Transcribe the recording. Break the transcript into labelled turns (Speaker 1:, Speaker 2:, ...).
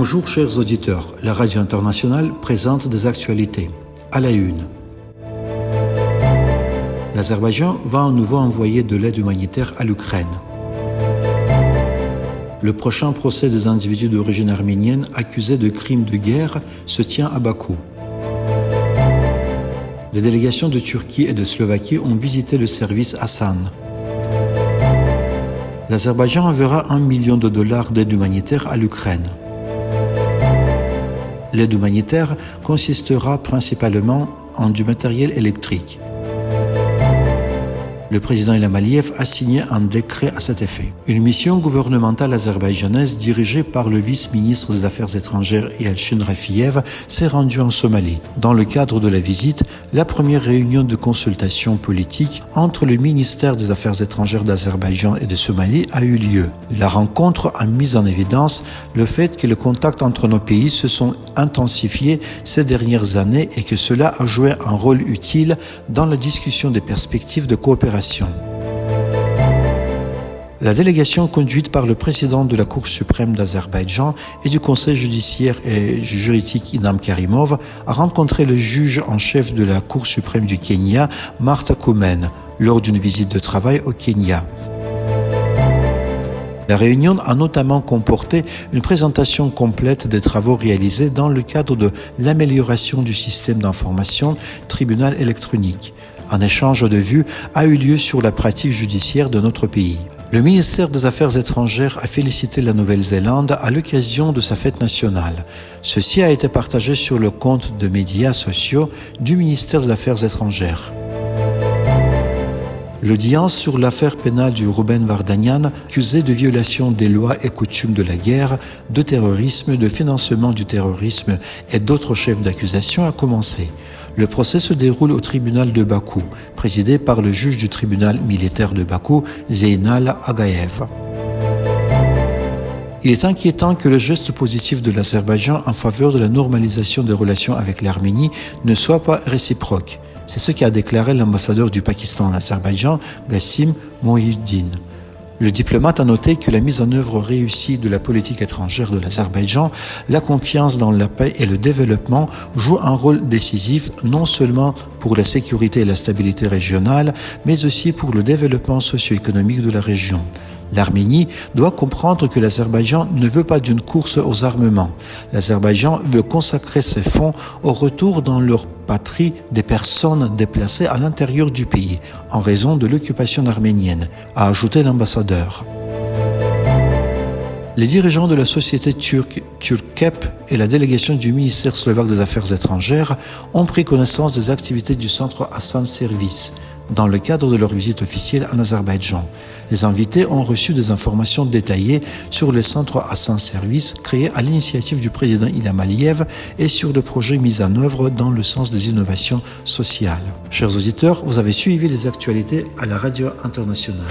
Speaker 1: Bonjour chers auditeurs, la radio internationale présente des actualités. À la une. L'Azerbaïdjan va à nouveau envoyer de l'aide humanitaire à l'Ukraine. Le prochain procès des individus d'origine arménienne accusés de crimes de guerre se tient à Bakou. Des délégations de Turquie et de Slovaquie ont visité le service Hassan. L'Azerbaïdjan enverra $1 million d'aide humanitaire à l'Ukraine. L'aide humanitaire consistera principalement en du matériel électrique. Le président Ilham Aliyev a signé un décret à cet effet. Une mission gouvernementale azerbaïdjanaise dirigée par le vice-ministre des Affaires étrangères Yalchin Rafiyev s'est rendue en Somalie. Dans le cadre de la visite, la première réunion de consultation politique entre le ministère des Affaires étrangères d'Azerbaïdjan et de Somalie a eu lieu. La rencontre a mis en évidence le fait que les contacts entre nos pays se sont intensifiés ces dernières années et que cela a joué un rôle utile dans la discussion des perspectives de coopération. La délégation conduite par le président de la Cour suprême d'Azerbaïdjan et du Conseil judiciaire et juridique Inam Karimov a rencontré le juge en chef de la Cour suprême du Kenya, Martha Koome, lors d'une visite de travail au Kenya. La réunion a notamment comporté une présentation complète des travaux réalisés dans le cadre de l'amélioration du système d'information tribunal électronique. Un échange de vues a eu lieu sur la pratique judiciaire de notre pays. Le ministère des Affaires étrangères a félicité la Nouvelle-Zélande à l'occasion de sa fête nationale. Ceci a été partagé sur le compte de médias sociaux du ministère des Affaires étrangères. L'audience sur l'affaire pénale du Ruben Vardanyan, accusé de violation des lois et coutumes de la guerre, de terrorisme, de financement du terrorisme et d'autres chefs d'accusation a commencé. Le procès se déroule au tribunal de Bakou, présidé par le juge du tribunal militaire de Bakou, Zeynal Agaev. Il est inquiétant que le geste positif de l'Azerbaïdjan en faveur de la normalisation des relations avec l'Arménie ne soit pas réciproque. C'est ce qu'a déclaré l'ambassadeur du Pakistan en Azerbaïdjan, Gassim Mohiuddin. Le diplomate a noté que la mise en œuvre réussie de la politique étrangère de l'Azerbaïdjan, la confiance dans la paix et le développement jouent un rôle décisif non seulement pour la sécurité et la stabilité régionale, mais aussi pour le développement socio-économique de la région. L'Arménie doit comprendre que l'Azerbaïdjan ne veut pas d'une course aux armements. L'Azerbaïdjan veut consacrer ses fonds au retour dans leur patrie des personnes déplacées à l'intérieur du pays en raison de l'occupation arménienne, a ajouté l'ambassadeur. Les dirigeants de la société turque Turkcep et la délégation du ministère slovaque des Affaires étrangères ont pris connaissance des activités du centre Hassan Service dans le cadre de leur visite officielle en Azerbaïdjan. Les invités ont reçu des informations détaillées sur le centre Hassan Service créé à l'initiative du président Ilham Aliyev et sur le projet mis en œuvre dans le sens des innovations sociales. Chers auditeurs, vous avez suivi les actualités à la radio internationale.